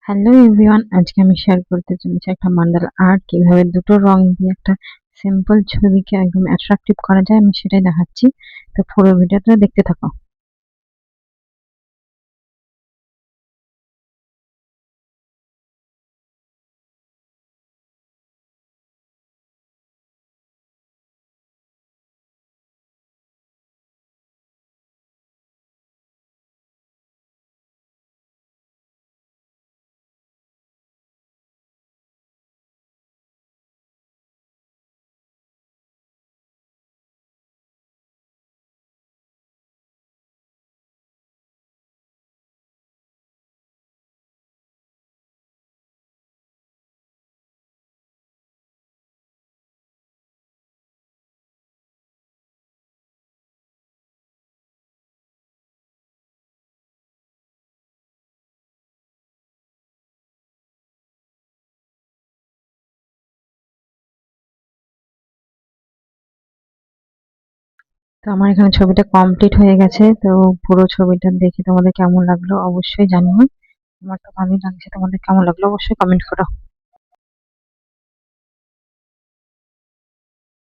Hello everyone, আজকে আমি share করতে চলেছি একটা মান্ডালা আর্ট কিভাবে দুটো রং দিয়ে একটা সিম্পল ছবিকে একদম অ্যাট্রাকটিভ করা যায়। আমি সেটাই দেখাচ্ছি, তো পুরো ভিডিওটা দেখতে থাকো। তো আমার এখানে ছবিটা কমপ্লিট হয়ে গেছে। তো পুরো ছবিটা দেখে তোমাদের কেমন লাগলো অবশ্যই জানিও। আমার তো ভালোই লাগছে, তোমাদের কেমন লাগলো অবশ্যই কমেন্ট করো।